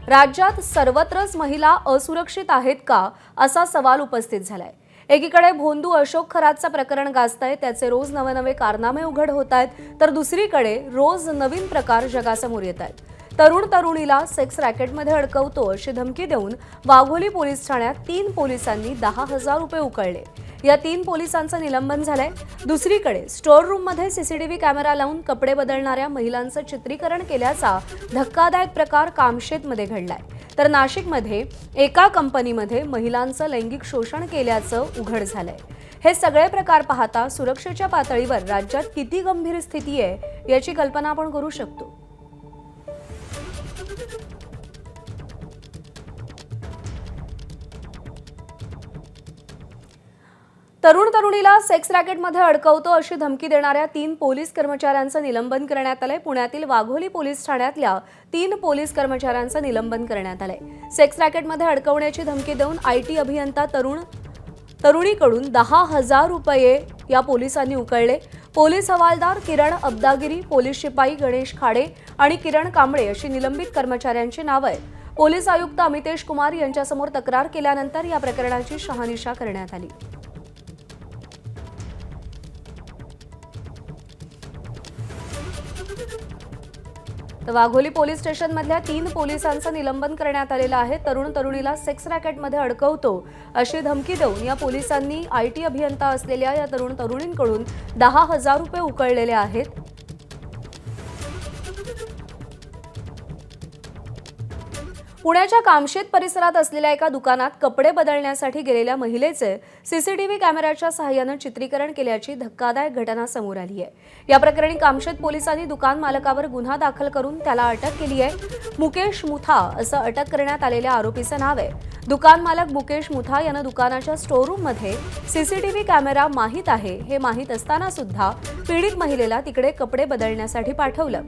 राज्यात सर्वत्रच महिला असुरक्षित आहेत का असा सवाल उपस्थित झालाय। एकीकडे भोंदू अशोक खरातचं प्रकरण गाजतंय, त्याचे रोज नवे कारनामे उघड होत आहेत, तर दुसरीकडे रोज नवीन प्रकार जगासमोर येत आहेत। तरुणीला सेक्स रॅकेटमध्ये अडकवतो अशी धमकी देऊन वाघोली पोलीस ठाण्यात 3 पोलिसांनी 10,000 रुपये उकळले। या 3 पोलिसांचं निलंबन झालंय। दुसरीकडे स्टोअर रूममध्ये सीसीटीव्ही कॅमेरा लावून कपडे बदलणाऱ्या महिलांचं चित्रीकरण केल्याचा धक्कादायक प्रकार कामशेतमध्ये घडलाय, तर नाशिकमध्ये एका कंपनीमध्ये महिलांचं लैंगिक शोषण केल्याचं उघड झालंय। हे सगळे प्रकार पाहता सुरक्षेच्या पातळीवर राज्यात किती गंभीर स्थिती आहे याची कल्पना आपण करू शकतो। तरुणीला सेक्स रॅकेटमध्ये अडकवतो अशी धमकी देणाऱ्या 3 पोलीस कर्मचाऱ्यांचं निलंबन करण्यात आलंय। पुण्यातील वाघोली पोलीस ठाण्यातल्या 3 पोलीस कर्मचाऱ्यांचं निलंबन करण्यात आलंय। सेक्स रॅकेटमध्ये अडकवण्याची धमकी देऊन आयटी अभियंता तरुणीकडून 10,000 रुपये या पोलिसांनी उकळले। पोलीस हवालदार किरण अब्दागिरी, पोलीस शिपाई गणेश खाडे आणि किरण कांबळे अशी निलंबित कर्मचाऱ्यांची नावं आहेत। पोलीस आयुक्त अमितेश कुमार यांच्यासमोर तक्रार केल्यानंतर या प्रकरणाची शहानिशा करण्यात आली। तर वाघोली पोलीस स्टेशनमधल्या 3 पोलिसांचं निलंबन करण्यात आलेलं आहे। तरुणीला सेक्स रॅकेटमध्ये अडकवतो अशी धमकी देऊन या पोलिसांनी आयटी अभियंता असलेल्या या तरुणींकडून 10,000 रुपये उकळलेले आहेत। पुण्याच्या कामशेत परिसरात असलेल्या एका दुकानात कपडे बदलण्यासाठी गेलेल्या महिलेचे सीसीटीव्ही कॅमेऱ्याच्या सहाय्याने चित्रीकरण केल्याची धक्कादायक घटना समोर आली आहे। या प्रकरणी कामशेत पोलिसांनी दुकान मालकावर गुन्हा दाखल करून त्याला अटक केली आहे। मुकेश मुथा असं अटक करण्यात आलेल्या आरोपीचं नाव आहे। दुकान मालक मुकेश मुथा यानं दुकानाच्या स्टोअररूममध्ये सीसीटीव्ही कॅमेरा माहीत आहे हे माहीत असताना सुद्धा पीडित महिलेला तिकडे कपडे बदलण्यासाठी पाठवलं।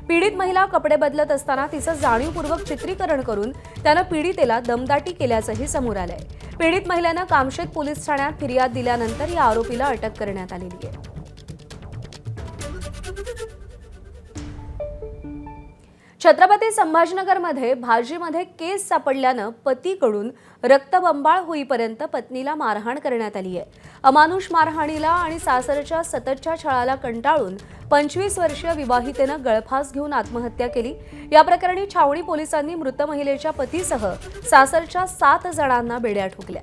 पीडित महिला कपडे बदलत असताना तिचं जाणीवपूर्वक चित्रीकरण करून त्यानं पीडितेला दमदाटी केल्याचंही समोर आलंय। पीडित महिलेनं कामशेत पोलीस ठाण्यात फिर्याद दिल्यानंतर या आरोपीला अटक करण्यात आलेली आहे। छत्रपती संभाजीनगरमध्ये भाजीमध्ये केस सापडल्यानं पतीकडून रक्तबंबाळ होईपर्यंत पत्नीला मारहाण करण्यात आली आहे। अमानुष मारहाणीला आणि सासरच्या सततच्या छळाला कंटाळून 25 वर्षीय विवाहितेनं गळफास घेऊन आत्महत्या केली। या प्रकरणी छावणी पोलिसांनी मृत महिलेच्या पतीसह सासरच्या 7 जणांना बेड्या ठोकल्या।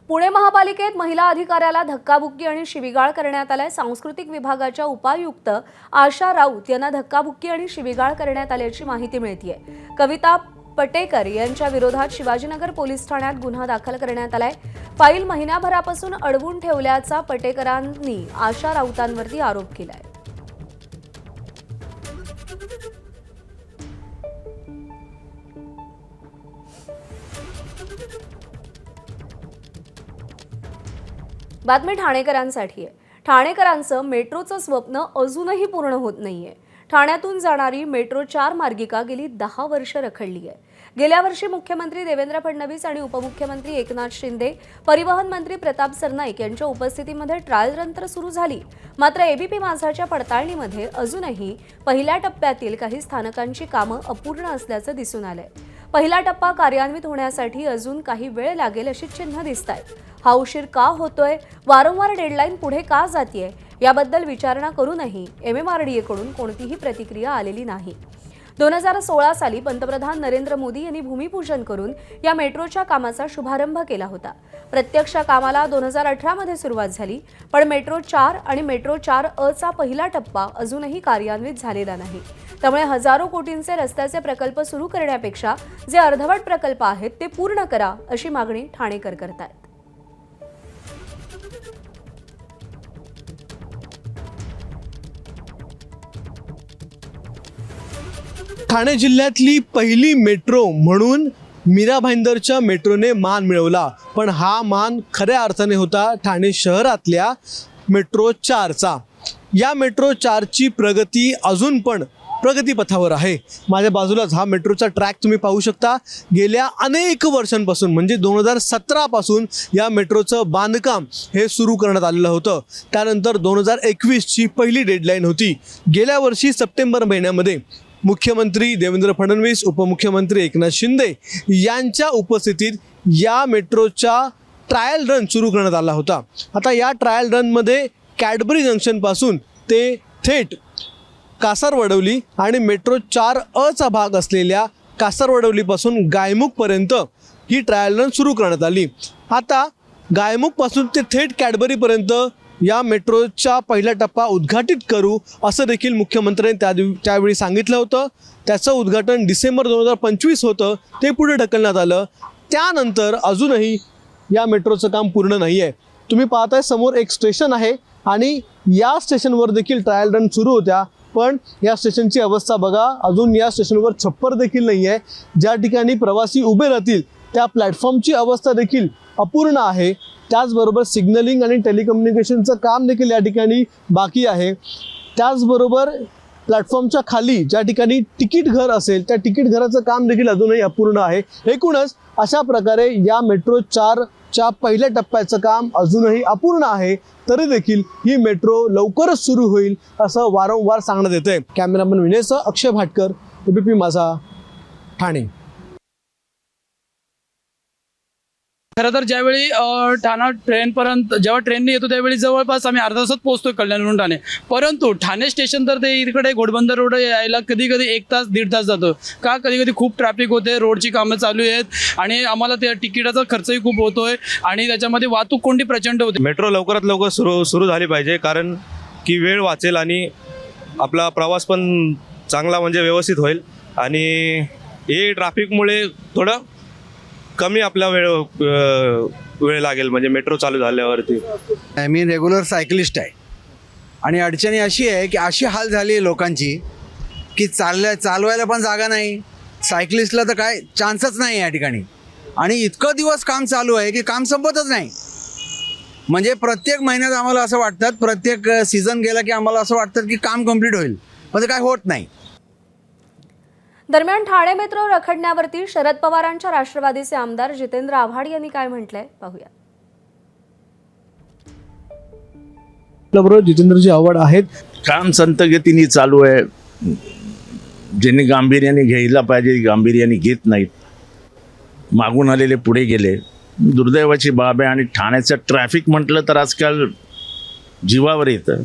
पुणे महापालिकेत महिला अधिकाऱ्याला धक्काबुक्की आणि शिवीगाळ करण्यात आलाय। सांस्कृतिक विभागाच्या उपायुक्त आशा राऊत यांना धक्काबुक्की आणि शिवीगाळ करण्यात आल्याची माहिती मिळतेय। कविता पटेकर यांच्या विरोधात शिवाजीनगर पोलीस ठाण्यात गुन्हा दाखल करण्यात आलाय। फाईल महिन्याभरापासून अडवून ठेवल्याचा पटेकरांनी आशा राऊतांवरती आरोप केलाय। बातमी ठाणेकरांसाठी आहे। ठाणेकरांचं मेट्रोचं स्वप्न अजूनही पूर्ण होत नाहीये। ठाण्यातून जाणारी मेट्रो 4 मार्गिका गेली 10 वर्ष रखडली आहे। गेल्या वर्षी मुख्यमंत्री देवेंद्र फडणवीस आणि उपमुख्यमंत्री एकनाथ शिंदे, परिवहन मंत्री प्रताप सरनाईक यांच्या उपस्थितीमध्ये ट्रायल रन तर सुरू झाली, मात्र एबीपी माझाच्या पडताळणीमध्ये अजूनही पहिल्या टप्प्यातील काही स्थानकांची कामं अपूर्ण असल्याचं दिसून आलंय। पहिला टप्पा कार्यान्वित होण्यासाठी अजून काही वेळ लागेल अशी चिन्ह दिसतायत। हा उशीर का होतोय, वारंवार डेडलाईन पुढे का जातीये याबद्दल विचारणा करूनही एमएमआरडीएकडून कोणतीही प्रतिक्रिया आलेली नाही। 2016 साली पंतप्रधान नरेंद्र मोदी यांनी भूमिपूजन करून या मेट्रोच्या कामाचा शुभारंभ केला होता। प्रत्यक्ष कामाला 2018 मध्ये सुरुवात झाली, पण मेट्रो 4 आणि मेट्रो 4A चा पहिला टप्पा अजूनही कार्यान्वित झालेला नाही। त्यामुळे हजारो कोटींचे रस्त्याचे प्रकल्प सुरू करण्यापेक्षा जे अर्धवट प्रकल्प आहेत ते पूर्ण करा अशी मागणी ठाणेकर करतात। ठाणे जिल्ह्यातली पहिली मेट्रो म्हणून मीरा भाईंदरच्या मेट्रोने मान मिळवला, पण हा मान खऱ्या अर्थाने होता ठाणे शहरातल्या मेट्रो 4चा। या मेट्रो 4ची प्रगती अजून पण प्रगतीपथावर आहे. माझ्या बाजूलाच हा मेट्रोचा ट्रॅक तुम्ही पाहू शकता. गेल्या अनेक वर्षांपासून म्हणजे 2017 पासून या मेट्रोचं बांधकाम हे सुरू करण्यात आलेलं होतं. त्यानंतर 2021ची पहिली डेडलाईन होती. गेल्या वर्षी सप्टेंबर महिन्यामध्ये मुख्यमंत्री देवेंद्र फडणवीस, उपमुख्यमंत्री एकनाथ शिंदे यांच्या उपस्थितीत या मेट्रोच्या ट्रायल रन सुरू करण्यात आला होता. आता या ट्रायल रनमध्ये कॅडबरी जंक्शनपासून ते थेट कासारवडवली आणि मेट्रो 4अ भाग असलेल्या कासारवडवलीपासून गायमुखपर्यंत ही ट्रायल रन सुरू करण्यात आली. आता गायमुखपासून ते थेट कॅडबरीपर्यंत या मेट्रोचा पहिला टप्पा उद्घाटित करू असं देखील मुख्यमंत्र्यांनी त्यावेळी सांगितलं होतं. त्याचं उद्घाटन डिसेंबर 2025 होतं, ते पुढे ढकलण्यात आलं. त्यानंतर अजूनही या मेट्रोचं काम पूर्ण नाही आहे. तुम्ही पाहताय समोर एक स्टेशन आहे आणि या स्टेशनवर देखील ट्रायल रन सुरू होत्या, पण या स्टेशनची अवस्था बघा. अजून या स्टेशनवर छप्पर देखील नाही आहे. ज्या ठिकाणी प्रवासी उभे राहतील त्या प्लॅटफॉर्मची अवस्था देखील अपूर्ण आहे. त्याचबरोबर सिग्नलिंग आणि टेलिकम्युनिकेशनचं काम देखील या ठिकाणी बाकी आहे. त्याचबरोबर प्लॅटफॉर्मच्या खाली ज्या ठिकाणी तिकीट घर असेल त्या तिकीट घराचं काम देखील अजूनही अपूर्ण आहे. एकूणच अशा प्रकारे या मेट्रो 4च्या पहिल्या टप्प्याचं काम अजूनही अपूर्ण आहे. तरी देखील ही मेट्रो लवकरच सुरू होईल असं वारंवार सांगण्यात येतंय. कॅमेरामन विनयसह अक्षय भाटकर, एबीपी माझा, ठाणे. खरं तर ज्यावेळी ठाणा ट्रेनपर्यंत जेव्हा ट्रेनने येतो त्यावेळी जवळपास आम्ही अर्धा तासात पोहोचतोय कल्याणवरून ठाणे. परंतु ठाणे स्टेशन तर ते इकडे घोडबंदर रोड यायला कधी कधी 1 तास 1.5 तास जातो. का? कधी कधी खूप ट्रॅफिक होते, रोडची कामं चालू आहेत आणि आम्हाला त्या तिकिटाचा खर्चही खूप होतोय आणि त्याच्यामध्ये वाहतूक कोंडी प्रचंड होते. मेट्रो लवकरात लवकर सुरू झाली पाहिजे, कारण की वेळ वाचेल आणि आपला प्रवास पण चांगला म्हणजे व्यवस्थित होईल आणि हे ट्रॅफिकमुळे थोडं कमी आपला वेळ लागेल म्हणजे मेट्रो चालू झाल्यावरती. मी रेग्युलर सायकलिस्ट आहे आणि अडचणी अशी आहे की अशी हाल झाली आहे लोकांची की चालवायला पण जागा नाही, सायकलिस्टला तर काय चान्सच नाही या ठिकाणी. आणि इतकं दिवस काम चालू आहे की काम संपतच नाही. म्हणजे प्रत्येक महिन्यात आम्हाला असं वाटतं, प्रत्येक सीझन गेला की आम्हाला असं वाटतं की काम कंप्लीट होईल, पण ते काय होत नाही. दरम्यान ठाणे मेट्रो रखडण्यावरती शरद पवारांच्या राष्ट्रवादीचे आमदार जितेंद्र आव्हाड यांनी काय म्हटलंय पाहूया. आपल्याबरोबर जितेंद्रजी आव्हाड आहेत. काम संत गतीने चालू आहे. ज्यांनी गांभीर्याने घ्यायला पाहिजे गांभीर्याने घेत नाहीत. मागून आलेले पुढे गेले. दुर्दैवाची बाब आहे. आणि ठाण्याचं ट्रॅफिक म्हटलं तर आजकाल जीवावर येतं.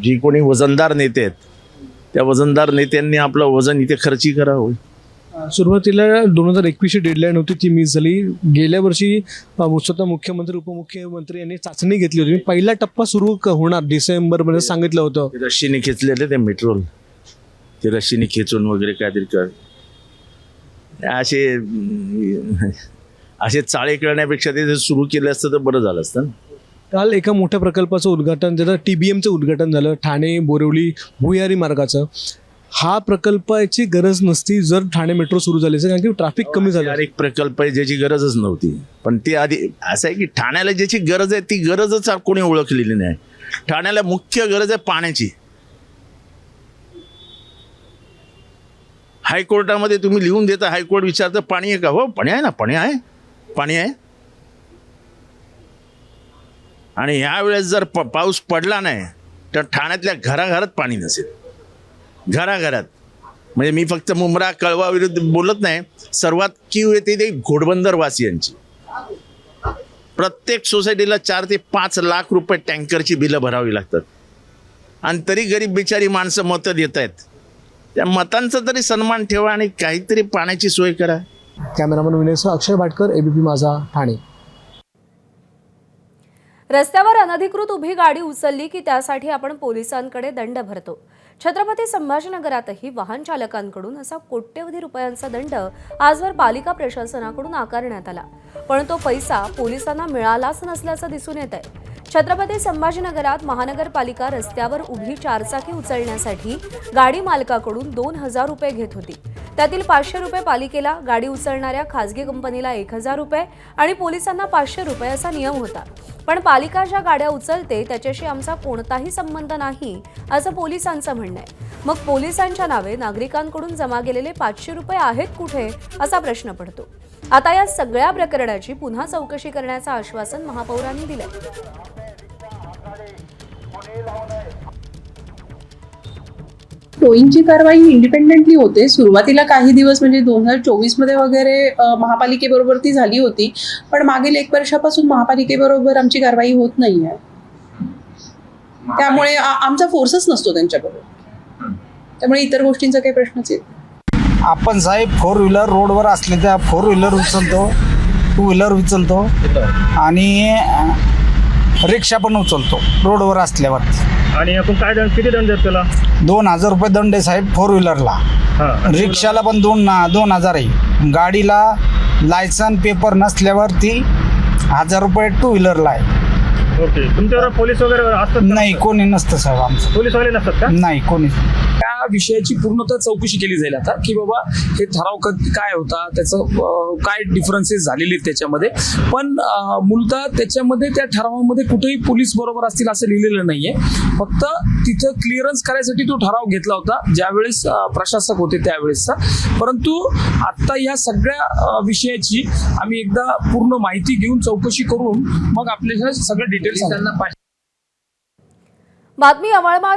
जी कोणी वजनदार नेते आहेत त्या वजनदार नेत्यांनी आपलं वजन इथे खर्ची करावं. सुरुवातीला 2021ची डेडलाईन होती, ती मिस झाली. गेल्या वर्षी स्वतः मुख्यमंत्री उपमुख्यमंत्री यांनी चाचणी घेतली होती. पहिला टप्पा सुरू होणार डिसेंबरमध्ये सांगितलं होतं. ते रश्शीने खेचलेले ते मेट्रोल, ते रश्शीने खेचून वगैरे काहीतरी कर असे चाळे करण्यापेक्षा ते सुरू केलं असतं तर बरं झालं असतं. काल एका मोठ्या प्रकल्पाचं उद्घाटन, त्याचं TBMचं उद्घाटन झालं, ठाणे बोरिवली भुयारी मार्गाचं. हा प्रकल्पाची गरज नसती जर ठाणे मेट्रो सुरू झाली असती, कारण की ट्रॅफिक कमी झालं. एक प्रकल्प आहे ज्याची गरजच नव्हती, पण ते आधी असं आहे की ठाण्याला ज्याची गरज आहे ती गरजच कोणी ओळखलेली नाही. ठाण्याला मुख्य गरज आहे पाण्याची. हायकोर्टामध्ये तुम्ही लिहून देता, हायकोर्ट विचारतं पाणी आहे का? हो पाणी आहे ना, पाणी आहे, पाणी आहे. आणि ह्यावेळेस जर पाऊस पडला नाही तर ठाण्यातल्या घराघरात पाणी नसेल. घराघरात म्हणजे मी फक्त मुंब्रा कळवा विरुद्ध बोलत नाही. सर्वात कीव येते ते घोडबंदर वासियांची. प्रत्येक सोसायटीला 4 ते 5 लाख रुपये टँकरची बिलं भरावी लागतात आणि तरी गरीब बिचारी माणसं मतं देत आहेत. त्या मतांचा तरी सन्मान ठेवा आणि काहीतरी पाण्याची सोय करा. कॅमेरामन विनयसह अक्षय भाटकर, एबीपी माझा, ठाणे. रस्त्यावर अनधिकृत उभी गाडी उचलली की त्यासाठी आपण पोलिसांकडे दंड भरतो. छत्रपती संभाजीनगरातही वाहन चालकांकडून असा कोट्यवधी रुपयांचा दंड आजवर पालिका प्रशासनाकडून आकारण्यात आला, पण तो पैसा पोलिसांना मिळालाच नसल्याचं दिसून येत आहे. छत्रपती संभाजीनगरात महानगरपालिका रस्त्यावर उभी 4 चाकी उचलण्यासाठी गाडी मालकाकडून 2,000 रुपये घेत होती. त्यातील 500 रुपये पालिकेला, गाडी उचलणाऱ्या खासगी कंपनीला 1,000 रुपये आणि पोलिसांना 500 रुपये असा नियम होता. पण पालिका ज्या गाड्या उचलते त्याच्याशी आमचा कोणताही संबंध नाही असं पोलिसांचं म्हणणं आहे. मग पोलिसांच्या नावे नागरिकांकडून जमा केलेले 500 रुपये आहेत कुठे असा प्रश्न पडतो. आता या सगळ्या प्रकरणाची पुन्हा चौकशी करण्याचं आश्वासन महापौरांनी दिलंय. टोईंगची कारवाई इंडिपेंडेंटली होते. सुरुवातीला काही दिवस म्हणजे 2024 मध्ये वगैरे महापालिकेबरोबर ती झाली होती, पण मागील 1 वर्षापासून महापालिकेबरोबर आमची कारवाई होत नाही आहे. त्यामुळे आमचा फोर्सच नसतो त्यांच्याबरोबर, त्यामुळे इतर गोष्टींचा काही प्रश्नच येत नाही. आपण साहेब 4 व्हीलर रोडवर असले त्या 4 व्हीलर उचलतो, 2 व्हीलर उचलतो आणि रिक्षा पण उचलतो रोडवर असल्यावर. आणि आपण काय दंड, किती दंड देतो त्याला? 2000 रुपये दंड आहे साहेब 4 व्हीलरला. रिक्षाला पण 2000 आहे. गाडीला लायसन पेपर नसल्यावरती 1000 रुपये 2 व्हीलरला आहे. ओके. तुमच्यावर पोलीस वगैरे असतात? नाही, कोणी नसतं साहेब आमचं. पोलीसवाले नसतात का? नाही, कोणी. त्या विषयाची पूर्णतः चौकशी केली जाईल आता, की बाबा हे ठराव काय होता, त्याचं काय डिफरन्सेस झालेले आहेत त्याच्यामध्ये. पण मूलतः त्याच्यामध्ये त्या ठरावामध्ये कुठेही पोलीस बरोबर असतील असं लिहिलेलं नाहीये. फक्त तिथं क्लिअरन्स करायसाठी तो ठराव घेतला होता ज्यावेळेस प्रशासक होते त्यावेळेसचा. परंतु आता या सगळ्या विषयाची आम्ही एकदा पूर्ण माहिती घेऊन चौकशी करून मग आपल्याला सगळं डिटेल्स त्यांना पाहिजे. बातमी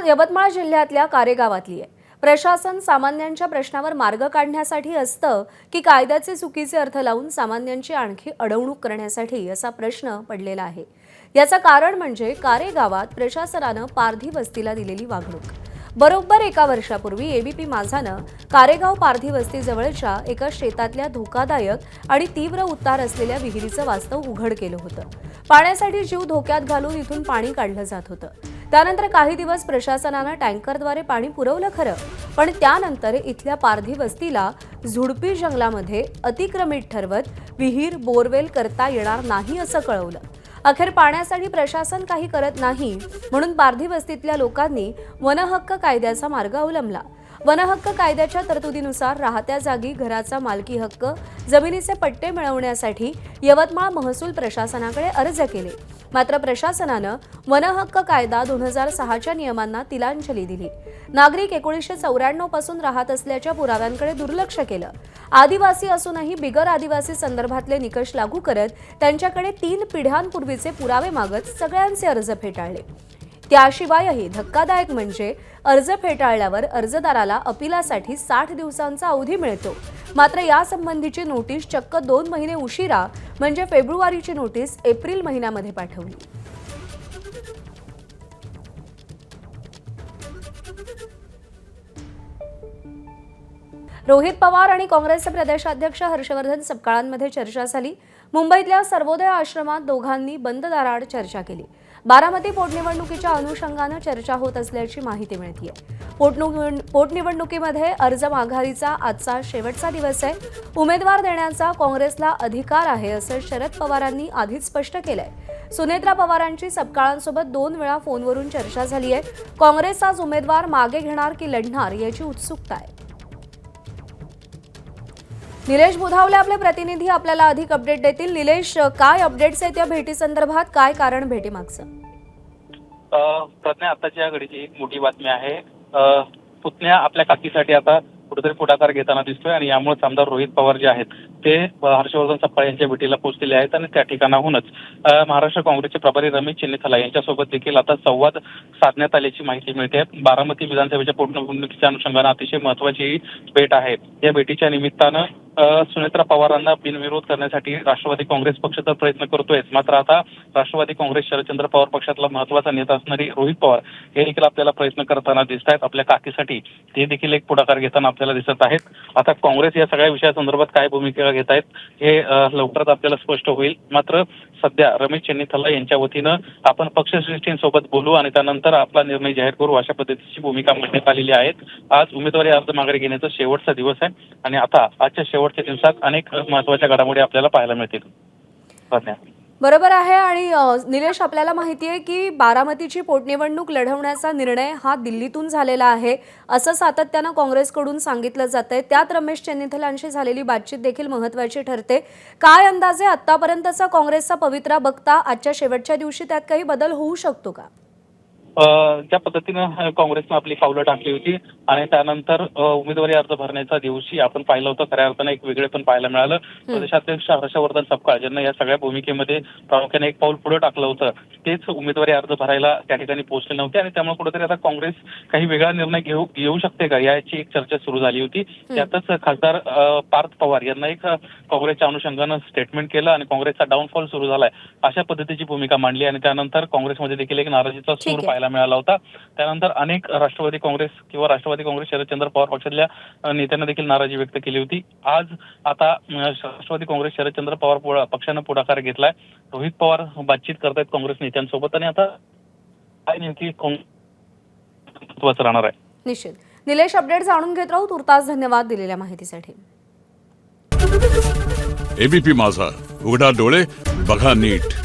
यवतमाळ जिल्ह्यातल्या कारेगावातली आहे. प्रशासन सामान्यांच्या प्रश्नावर मार्ग काढण्यासाठी असतं की कायद्याचे चुकीचे अर्थ लावून सामान्यांची आणखी अडवणूक करण्यासाठी असा प्रश्न पडलेला आहे. याचं कारण म्हणजे कारेगावात प्रशासनानं पारधी वस्तीला दिलेली वागणूक. बरोबर 1 वर्षापूर्वी एबीपी माझानं कारेगाव पारधी वस्तीजवळच्या एका शेतातल्या धोकादायक आणि तीव्र उतार असलेल्या विहिरीचं वास्तव उघड केलं होतं. पाण्यासाठी जीव धोक्यात घालून इथून पाणी काढलं जात होतं. त्यानंतर काही दिवस प्रशासनानं टँकरद्वारे पाणी पुरवलं खरं, पण त्यानंतर इथल्या पारधी वस्तीला झुडपी जंगलामध्ये अतिक्रमित ठरवत विहीर बोरवेल करता येणार नाही असं कळवलं. अखेर पाण्यासाठी प्रशासन काही करत नाही म्हणून पारधी वस्तीतल्या लोकांनी वनहक्क कायद्याचा मार्ग अवलंबला. वनहक्क कायद्याच्या तरतुदीनुसार राहत्या जागी घराचा मालकी हक्क, जमिनीचे पट्टे मिळवण्यासाठी यवतमाळ महसूल प्रशासनाकडे अर्ज केले. मात्र प्रशासनानं वनहक्क कायदा 2006च्या नियमांना तिलांजली दिली. नागरिक 1994 पासून राहत असल्याच्या पुराव्यांकडे दुर्लक्ष केलं. आदिवासी असूनही बिगर आदिवासी संदर्भातले निकष लागू करत त्यांच्याकडे 3 पिढ्यांपूर्वीचे पुरावे मागत सगळ्यांचे अर्ज फेटाळले. त्याशिवायही धक्कादायक म्हणजे अर्ज फेटाळल्यावर अर्जदाराला अपिलासाठी 60 दिवसांचा अवधी मिळतो. मात्र यासंबंधीची नोटीस चक्क 2 महिने उशिरा म्हणजे फेब्रुवारीची नोटीस एप्रिल महिन्यामध्ये पाठवली. रोहित पवार आणि काँग्रेसचे प्रदेशाध्यक्ष हर्षवर्धन सपकाळांमध्ये चर्चा झाली. मुंबईतल्या सर्वोदय आश्रमात दोघांनी बंद दाराआड चर्चा केली. बारामती पोटनिवडणुकीच्या अनुषंगानं चर्चा होत असल्याची माहिती मिळतेय. पोटनिवडणुकीमध्ये अर्ज माघारीचा आजचा शेवटचा दिवस आहे. उमेदवार देण्याचा काँग्रेसला अधिकार आहे असं शरद पवारांनी आधीच स्पष्ट केलंय. सुनेत्रा पवारांची सपकाळांसोबत 2 वेळा फोनवरून चर्चा झाली आहे. काँग्रेस आज उमेदवार मागे घेणार की लढणार याची उत्सुकता आहे. निलेश बुधावले आपले प्रतिनिधी आपल्याला अधिक अपडेट देतील. निलेश, काय अपडेट्स आहेत या भेटीसंदर्भात? काय कारण भेटीमागचं? प्रज्ञा, आताच्या घडीची एक मोठी बातमी आहे. पुतण्या आपल्या काकीसाठी आता कुठेतरी पुढाकार घेताना दिसतोय आणि यामुळेच आमदार रोहित पवार जे आहेत ते हर्षवर्धन सपकाळ यांच्या भेटीला पोहोचलेले आहेत आणि त्या ठिकाणाहूनच महाराष्ट्र काँग्रेसचे प्रभारी रमेश चेन्नीथला यांच्यासोबत देखील आता संवाद साधण्यात आल्याची माहिती मिळते. बारामती विधानसभेच्या पोटनिवडणुकीच्या अनुषंगाने अतिशय महत्वाची ही भेट आहे. या भेटीच्या निमित्तानं सुनेत्रा पवारांना बिनविरोध करण्यासाठी राष्ट्रवादी काँग्रेस पक्ष तर प्रयत्न करतोय, मात्र आता राष्ट्रवादी काँग्रेस शरदचंद्र पवार पक्षातला महत्वाचा नेता असणारी रोहित पवार हे देखील आपल्याला प्रयत्न करताना दिसत आहेत. आपल्या काकीसाठी ते देखील एक पुढाकार घेताना आपल्याला दिसत आहेत. आता काँग्रेस या सगळ्या विषयासंदर्भात काय भूमिका घेत आहेत हे लवकरच आपल्याला स्पष्ट होईल. मात्र सध्या रमेश चेन्नीथला यांच्या वतीनं आपण पक्षश्रेष्ठींसोबत बोलू आणि त्यानंतर आपला निर्णय जाहीर करू अशा पद्धतीची भूमिका मांडण्यात आलेली आहे. आज उमेदवारी अर्ज माघारी घेण्याचा शेवटचा दिवस आहे आणि आता आजच्या शेवटच्या दिवसात अनेक महत्वाच्या घडामोडी आपल्याला पाहायला मिळतील. बरोबर आहे. आणि निलेश, आपल्याला माहिती आहे की बारामतीची पोटनिवडणूक लढवण्याचा निर्णय हा दिल्लीतून झालेला आहे असं सातत्यानं काँग्रेसकडून सांगितलं जातंय. त्यात रमेश चेन्निथलांशी झालेली बातचीत देखील महत्त्वाची ठरते. काय अंदाजे आतापर्यंतचा काँग्रेसचा पवित्रा बघता आजच्या शेवटच्या दिवशी त्यात काही बदल होऊ शकतो का? ज्या पद्धतीनं काँग्रेसनं आपली पावलं टाकली होती आणि त्यानंतर उमेदवारी अर्ज भरण्याच्या दिवशी आपण पाहिलं होतं, खऱ्या अर्थानं एक वेगळे पण पाहायला मिळालं. प्रदेशाध्यक्ष हर्षवर्धन सपकाळ ज्यांना या सगळ्या भूमिकेमध्ये प्रामुख्याने एक पाऊल पुढे टाकलं होतं, तेच उमेदवारी अर्ज भरायला त्या ठिकाणी पोहोचले नव्हते आणि त्यामुळे कुठेतरी आता काँग्रेस काही वेगळा निर्णय घेऊ शकते का याची एक चर्चा सुरू झाली होती. त्यातच खासदार पार्थ पवार यांना एक काँग्रेसच्या अनुषंगानं स्टेटमेंट केलं आणि काँग्रेसचा डाऊनफॉल सुरू झालाय अशा पद्धतीची भूमिका मांडली आणि त्यानंतर काँग्रेसमध्ये देखील एक नाराजीचा सूर पाहायला मिळाला होता. त्यानंतर अनेक राष्ट्रवादी काँग्रेस किंवा राष्ट्रवादी काँग्रेस शरदचंद्र पवार पक्षातल्या नेत्यांना देखील नाराजी व्यक्त केली होती. आज आता राष्ट्रवादी काँग्रेस शरदचंद्र पवार पक्षानं पुढाकार घेतलाय. रोहित पवार बातचीत करतायत काँग्रेस नेत्यांसोबत आणि आता काय नेमकी महत्त्वाचं राहणार आहे. निश्चित. निलेश, अपडेट जाणून घेत राहू. तुर्तास धन्यवाद दिलेल्या माहितीसाठी. एबीपी माझा, उघडा डोळे बघा नीट.